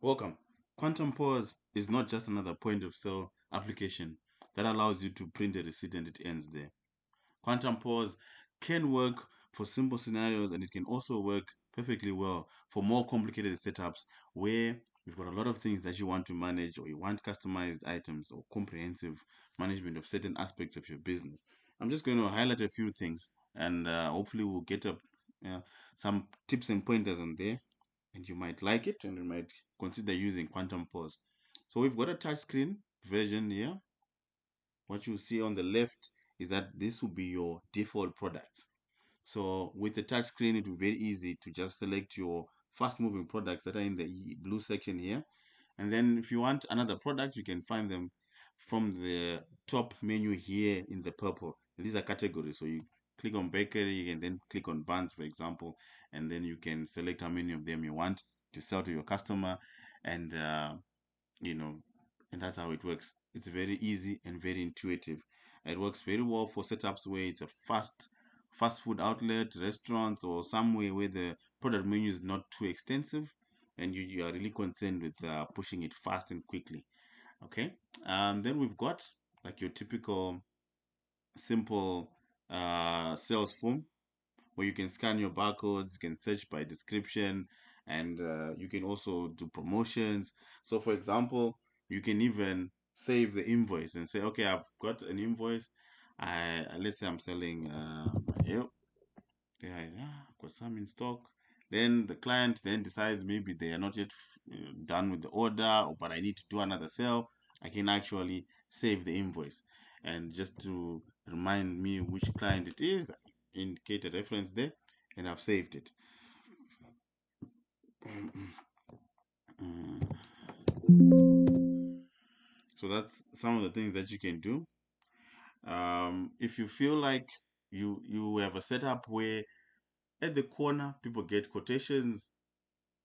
Welcome. QuantumPOS is not just another point of sale application that allows you to print a receipt and it ends there. QuantumPOS can work for simple scenarios and it can also work perfectly well for more complicated setups where you've got a lot of things that you want to manage or you want customized items or comprehensive management of certain aspects of your business. I'm just going to highlight a few things and hopefully we'll get up some tips and pointers on there and you might like it and you might consider using QuantumPOS. So we've got a touchscreen version here. What you see on the left is that this will be your default product. So with the touchscreen, it will be very easy to just select your fast moving products that are in the blue section here. And then if you want another product, you can find them from the top menu here in the purple. These are categories. So you click on bakery, you can then click on buns, for example, and then you can select how many of them you want to sell to your customer. And, you know, and that's how it works. It's very easy and very intuitive. It works very well for setups where it's a fast food outlet, restaurants, or somewhere where the product menu is not too extensive and you are really concerned with pushing it fast and quickly. Okay. Then we've got like your typical simple sales form where you can scan your barcodes, you can search by description, and you can also do promotions. So, for example, you can even save the invoice and say, okay, I've got an invoice. Let's say I'm selling milk. Yeah, I've got some in stock. Then the client then decides maybe they are not yet done with the order, or but I need to do another sale. I can actually save the invoice, and just to remind me which client it is, indicate a reference there, and I've saved it. So that's some of the things that you can do. If you feel like you have a setup where at the corner people get quotations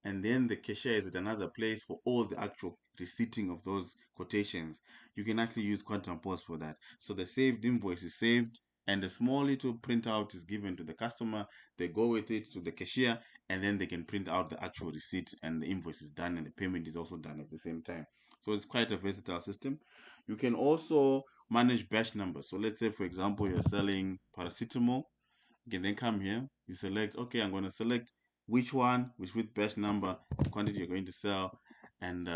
and then the cashier is at another place for all the actual receipting of those quotations, you can actually use QuantumPOS for that. So the saved invoice is saved and a small little printout is given to the customer. They go with it to the cashier and then they can print out the actual receipt and the invoice is done and the payment is also done at the same time. So it's quite a versatile system. You can also manage batch numbers. So let's say, for example, you're selling paracetamol. You can then come here, you select, okay, I'm going to select which one, which batch number, quantity you're going to sell, and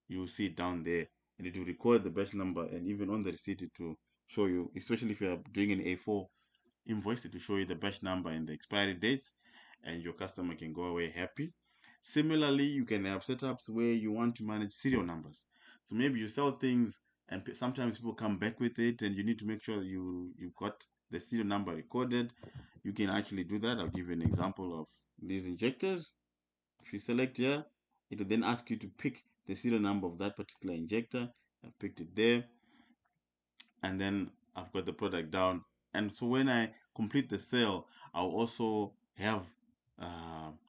you'll see it down there. And it will record the batch number, and even on the receipt, it will show you, especially if you're doing an A4 invoice, it will show you the batch number and the expiry dates, and your customer can go away happy. Similarly, you can have setups where you want to manage serial numbers. So maybe you sell things and sometimes people come back with it and you need to make sure you've got the serial number recorded. You can actually do that. I'll give you an example of these injectors. If you select here, it will then ask you to pick the serial number of that particular injector. I've picked it there, and then I've got the product down. And so when I complete the sale, I'll also have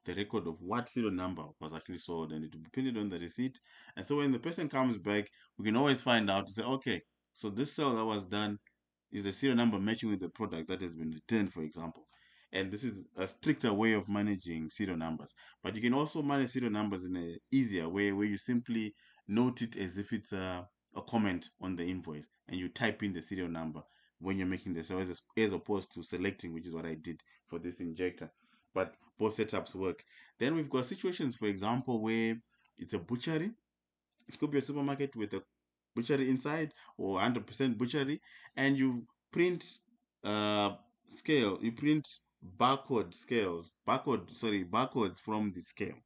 the record of what serial number was actually sold, and it will be printed on the receipt. And so when the person comes back, we can always find out to say, okay, so this sale that was done is the serial number matching with the product that has been returned, for example. And this is a stricter way of managing serial numbers. But you can also manage serial numbers in an easier way where you simply note it as if it's a comment on the invoice and you type in the serial number when you're making the sale as opposed to selecting, which is what I did for this injector. But both setups work. Then we've got situations, for example, where it's a butchery. It could be a supermarket with a butchery inside or 100% butchery, and you print uh, you print barcodes from the scale,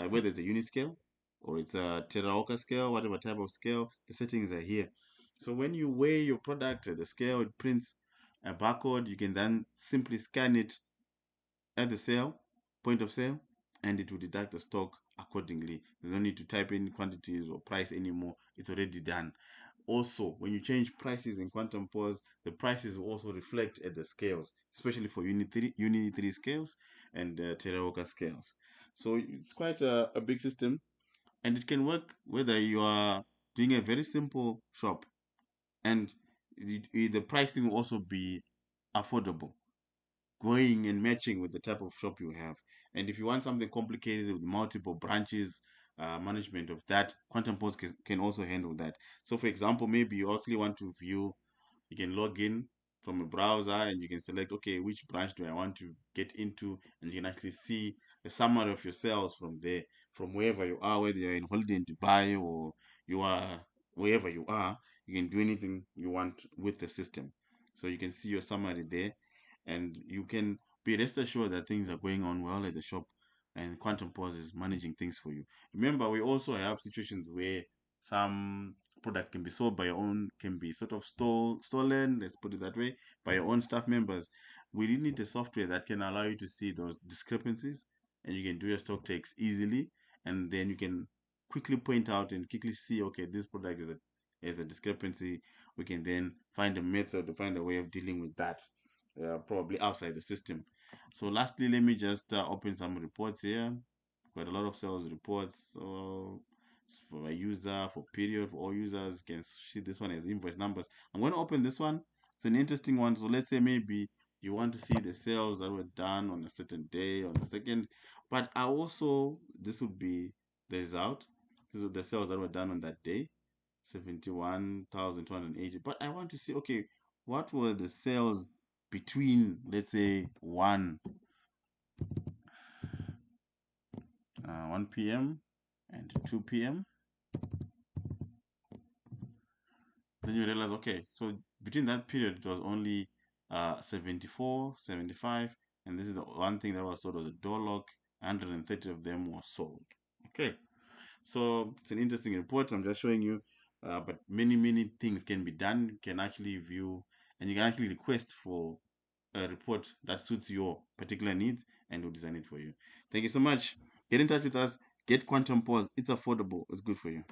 whether it's a unit scale or it's a Teraoka scale, whatever type of scale, the settings are here. So when you weigh your product at the scale, it prints a barcode. You can then simply scan it at the sale, point of sale, and it will deduct the stock accordingly. There's no need to type in quantities or price anymore. It's already done. Also, when you change prices in QuantumPOS, the prices will also reflect at the scales, especially for Unit 3 scales and Teraoka scales. So it's quite a big system, and it can work whether you are doing a very simple shop, and the pricing will also be affordable, going and matching with the type of shop you have. And if you want something complicated with multiple branches, management of that. QuantumPOS can also handle that. So, for example, maybe you actually want to view, you can log in from a browser and you can select, okay, which branch do I want to get into, and you can actually see a summary of your sales from there, from wherever you are, whether you're in holiday in Dubai or you are wherever you are. You can do anything you want with the system. So you can see your summary there, and you can be rest assured that things are going on well at the shop, and QuantumPOS is managing things for you. Remember, we also have situations where some products can be sold by your own, can be sort of stolen, let's put it that way, by your own staff members. We really need a software that can allow you to see those discrepancies, and you can do your stock takes easily, and then you can quickly point out and quickly see, okay, this product is a discrepancy. We can then find a method to find a way of dealing with that, probably outside the system. So lastly, let me just open some reports here. Got a lot of sales reports. So for a user, for period, for all users, you can see this one as invoice numbers. I'm going to open this one. It's an interesting one. So let's say maybe you want to see the sales that were done on a certain day, on the second. But I also, this would be the result. These are the sales that were done on that day, 71,280. But I want to see, okay, what were the sales between, let's say, 1 p.m. and 2 p.m. Then you realize, okay, so between that period, it was only 74, 75, and this is the one thing that was sold was a door lock. 130 of them were sold. Okay, so it's an interesting report. I'm just showing you, but many things can be done. You can actually view, and you can actually request for a report that suits your particular needs, and we'll design it for you. Thank you so much. Get in touch with us. Get QuantumPOS. It's affordable. It's good for you.